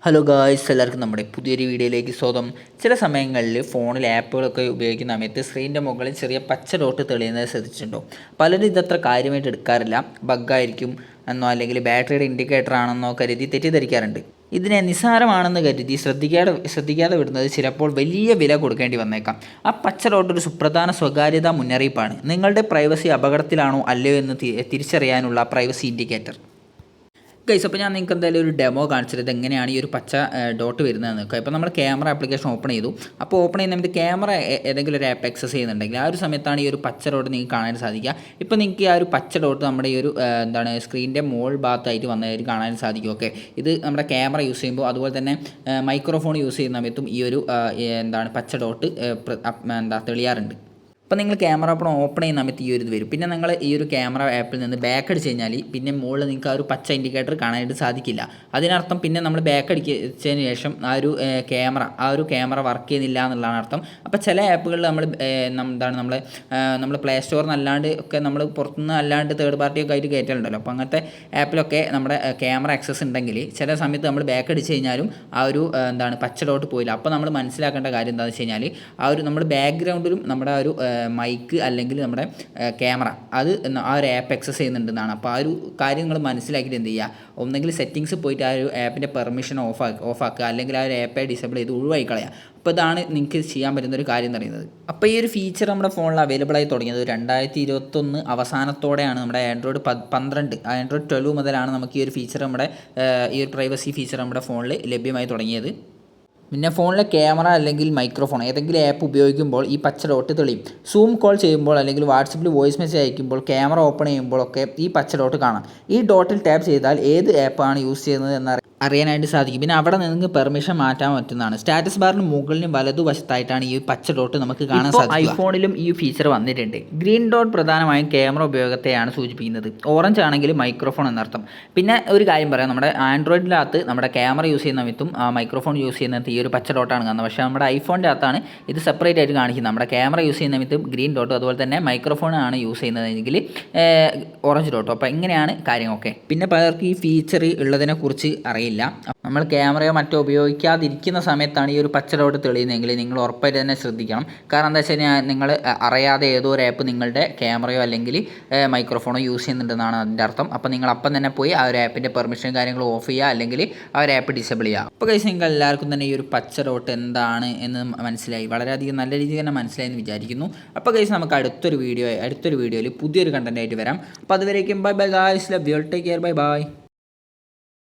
Hello guys, എല്ലാവർക്കും നമ്മുടെ പുതിയൊരു വീഡിയോയിലേക്ക് സ്വാഗതം. ചില സമയങ്ങളിൽ ഫോണിൽ ആപ്പുകളൊക്കെ ഉപയോഗിക്കുന്ന സമയത്ത് സ്ക്രീനിൻ്റെ മുകളിൽ ചെറിയ പച്ച ഡോട്ട് തെളിയുന്നത് ശ്രദ്ധിച്ചിട്ടുണ്ടോ? പലരും ഇതത്ര കാര്യമായിട്ട് എടുക്കാറില്ല. ബഗ്ഗായിരിക്കും എന്നോ അല്ലെങ്കിൽ ബാറ്ററിയുടെ ഇൻഡിക്കേറ്റർ ആണെന്നോ കരുതി തെറ്റിദ്ധരിക്കാറുണ്ട്. ഇതിനെ നിസ്സാരമാണെന്ന് കരുതി ശ്രദ്ധിക്കാതെ വിടുന്നത് ചിലപ്പോൾ വലിയ വില കൊടുക്കേണ്ടി വന്നേക്കാം. ആ പച്ച ഡോട്ട് ഒരു സുപ്രധാന സ്വകാര്യതാ മുന്നറിയിപ്പാണ്. നിങ്ങളുടെ പ്രൈവസി അപകടത്തിലാണോ അല്ലയോ എന്ന് തിരിച്ചറിയാനുള്ള പ്രൈവസി ഇൻഡിക്കേറ്റർ. ഗൈസ്, അപ്പോൾ ഞാൻ നിങ്ങൾക്ക് എന്തായാലും ഒരു ഡെമോ കാണിച്ചിട്ട് എങ്ങനെയാണ് ഈ ഒരു പച്ച ഡോട്ട് വരുന്നതെന്ന് നോക്കുക. ഇപ്പോൾ നമ്മൾ ക്യാമറ ആപ്ലിക്കേഷൻ ഓപ്പൺ ചെയ്തു. അപ്പോൾ ഓപ്പൺ ചെയ്യുന്ന സമയത്ത് ക്യാമറ ഏതെങ്കിലും ഒരു ആപ്പ് ആക്സസ് ചെയ്യുന്നുണ്ടെങ്കിൽ ആ ഒരു സമയത്താണ് ഈ ഒരു പച്ച ഡോട്ട് നിങ്ങൾക്ക് കാണാൻ സാധിക്കുക. ഇപ്പോൾ നിങ്ങൾക്ക് ആ ഒരു പച്ച ഡോട്ട് നമ്മുടെ ഈ ഒരു സ്ക്രീനിൻ്റെ മോൾ ഭാഗത്തായിട്ട് വന്നതായിട്ട് കാണാൻ സാധിക്കും. ഓക്കെ, ഇത് നമ്മുടെ ക്യാമറ യൂസ് ചെയ്യുമ്പോൾ അതുപോലെ തന്നെ മൈക്രോഫോൺ യൂസ് ചെയ്യുന്ന സമയത്തും ഈ ഒരു പച്ച ഡോട്ട് തെളിയാറുണ്ട്. അപ്പോൾ നിങ്ങൾ ക്യാമറ ഓപ്പൺ ചെയ്യുന്ന സമയത്ത് ഈ ഒരു ഇത് വരും. പിന്നെ നിങ്ങൾ ഈ ഒരു ക്യാമറ ആപ്പിൽ നിന്ന് ബാക്ക് അടിച്ച് കഴിഞ്ഞാൽ പിന്നെ മുകളിൽ നിങ്ങൾക്ക് ആ ഒരു പച്ച ഇൻഡിക്കേറ്റർ കാണാനായിട്ട് സാധിക്കില്ല. അതിനർത്ഥം പിന്നെ നമ്മൾ ബാക്ക് അടിച്ചതിന് ശേഷം ആ ഒരു ക്യാമറ വർക്ക് ചെയ്യുന്നില്ല എന്നുള്ളതാണ് അർത്ഥം. അപ്പോൾ ചില ആപ്പുകളിൽ നമ്മൾ പ്ലേ സ്റ്റോറിൽ അല്ലാണ്ട് ഒക്കെ നമ്മൾ പുറത്തുനിന്ന് അല്ലാണ്ട് തേർഡ് പാർട്ടിയൊക്കെ ആയിട്ട് കയറ്റലുണ്ടല്ലോ. അപ്പോൾ അങ്ങനത്തെ ആപ്പിലൊക്കെ നമ്മുടെ ക്യാമറ ആക്സസ് ഉണ്ടെങ്കിൽ ചില സമയത്ത് നമ്മൾ ബാക്ക് അടിച്ച് കഴിഞ്ഞാലും ആ ഒരു പച്ച ഡോട്ട് പോയില്ല. അപ്പോൾ നമ്മൾ മനസ്സിലാക്കേണ്ട കാര്യം എന്താണെന്ന് വെച്ച് കഴിഞ്ഞാൽ ആ ഒരു നമ്മുടെ ബാക്ക്ഗ്രൗണ്ടിലും നമ്മുടെ ആ ഒരു മൈക്ക് അല്ലെങ്കിൽ നമ്മുടെ ക്യാമറ അത് ആ ഒരു ആപ്പ് ആക്സസ് ചെയ്യുന്നുണ്ടെന്നാണ്. അപ്പോൾ ആ ഒരു കാര്യം നിങ്ങൾ മനസ്സിലാക്കിയിട്ട് എന്ത് ചെയ്യുക, ഒന്നെങ്കിൽ സെറ്റിങ്സ് പോയിട്ട് ആ ഒരു ആപ്പിൻ്റെ പെർമിഷൻ ഓഫാക്കുക, അല്ലെങ്കിൽ ആ ഒരു ആപ്പെ ഡിസേബിൾ ചെയ്ത് ഒഴിവാക്കി കളയുക. അപ്പോൾ ഇതാണ് നിങ്ങൾക്ക് ചെയ്യാൻ പറ്റുന്ന ഒരു കാര്യം എന്ന് പറയുന്നത്. അപ്പോൾ ഈ ഒരു ഫീച്ചർ നമ്മുടെ ഫോണിൽ അവൈലബിൾ ആയി തുടങ്ങിയത് 2021 അവസാനത്തോടെയാണ്. നമ്മുടെ ആൻഡ്രോയിഡ് 12 ആൻഡ്രോയിഡ് 12 മുതലാണ് നമുക്ക് ഈ ഒരു ഫീച്ചർ ഈ ഒരു പ്രൈവസി ഫീച്ചർ നമ്മുടെ ഫോണിൽ ലഭ്യമായി തുടങ്ങിയത്. പിന്നെ ഫോണിലെ ക്യാമറ അല്ലെങ്കിൽ മൈക്രോഫോൺ ഏതെങ്കിലും ആപ്പ് ഉപയോഗിക്കുമ്പോൾ ഈ പച്ച ഡോട്ട് തെളിയും. സൂം കോൾ ചെയ്യുമ്പോൾ അല്ലെങ്കിൽ വാട്സപ്പിൽ വോയിസ് മെസ്സേജ് അയക്കുമ്പോൾ ക്യാമറ ഓപ്പൺ ചെയ്യുമ്പോഴൊക്കെ ഈ പച്ച ഡോട്ട് കാണാം. ഈ ഡോട്ടിൽ ടാപ്പ് ചെയ്താൽ ഏത് ആപ്പാണ് യൂസ് ചെയ്യുന്നത് അറിയാനായിട്ട് സാധിക്കും. പിന്നെ അവിടെ നിങ്ങൾക്ക് പെർമിഷൻ മാറ്റാൻ പറ്റുന്നതാണ്. സ്റ്റാറ്റസ് ബാറിന് മുകളിലും വലതുവശത്തായിട്ടാണ് ഈ പച്ച ഡോട്ട് നമുക്ക് കാണാൻ സാധിക്കും. ഐഫോണിലും ഈ ഫീച്ചർ വന്നിട്ടുണ്ട്. ഗ്രീൻ ഡോട്ട് പ്രധാനമായും ക്യാമറ ഉപയോഗത്തെയാണ് സൂചിപ്പിക്കുന്നത്. ഓറഞ്ച് ആണെങ്കിൽ മൈക്രോഫോൺ എന്നർത്ഥം. പിന്നെ ഒരു കാര്യം പറയാം, നമ്മുടെ ആൻഡ്രോയിഡിനകത്ത് നമ്മുടെ ക്യാമറ യൂസ് ചെയ്യുന്ന സമയത്തും മൈക്രോഫോൺ യൂസ് ചെയ്യുന്നത് ഈ ഒരു പച്ച ഡോട്ടാണ് കാണുന്നത്. പക്ഷേ നമ്മുടെ ഐഫോണിൻ്റെ അകത്താണ് ഇത് സെപ്പറേറ്റ് ആയിട്ട് കാണിക്കുന്നത്. നമ്മുടെ ക്യാമറ യൂസ് ചെയ്യുന്ന സമയത്ത് ഗ്രീൻ ഡോട്ടും അതുപോലെ തന്നെ മൈക്രോഫോൺ ആണ് യൂസ് ചെയ്യുന്നതെങ്കിൽ ഓറഞ്ച് ഡോട്ടും. അപ്പോൾ ഇങ്ങനെയാണ് കാര്യങ്ങളൊക്കെ. പിന്നെ പലർക്കും ഈ ഫീച്ചർ ഉള്ളതിനെക്കുറിച്ച് അറിയില്ല. നമ്മൾ ക്യാമറയോ മറ്റോ ഉപയോഗിക്കാതിരിക്കുന്ന സമയത്താണ് ഈ ഒരു പച്ച ഡോട്ട് തെളിയുന്നതെങ്കിൽ നിങ്ങൾ ഉറപ്പായിട്ട് തന്നെ ശ്രദ്ധിക്കണം. കാരണം എന്താ വെച്ച് കഴിഞ്ഞാൽ നിങ്ങൾ അറിയാതെ ഏതോ ഒരു ആപ്പ് നിങ്ങളുടെ ക്യാമറയോ അല്ലെങ്കിൽ മൈക്രോഫോണോ യൂസ് ചെയ്യുന്നുണ്ടെന്നാണ് അതിൻ്റെ അർത്ഥം. അപ്പോൾ നിങ്ങൾ അപ്പം തന്നെ പോയി ആ ഒരു ആപ്പിൻ്റെ പെർമിഷൻ കാര്യങ്ങൾ ഓഫ് ചെയ്യുക അല്ലെങ്കിൽ ആ ഒരു ആപ്പ് ഡിസേബിൾ ചെയ്യുക. അപ്പോൾ ഗൈസ്, നിങ്ങൾക്ക് എല്ലാവർക്കും തന്നെ ഈ ഒരു പച്ച ഡോട്ട് എന്താണ് എന്ന് മനസ്സിലായി, വളരെയധികം നല്ല രീതിയിൽ തന്നെ മനസ്സിലായി എന്ന് വിചാരിക്കുന്നു. അപ്പോൾ ഗൈസ്, നമുക്ക് അടുത്തൊരു വീഡിയോയിൽ പുതിയൊരു കണ്ടൻറ്റായിട്ട് വരാം. അപ്പോൾ അതുവരേക്കും bye bye guys, love you all, take care, bye bye.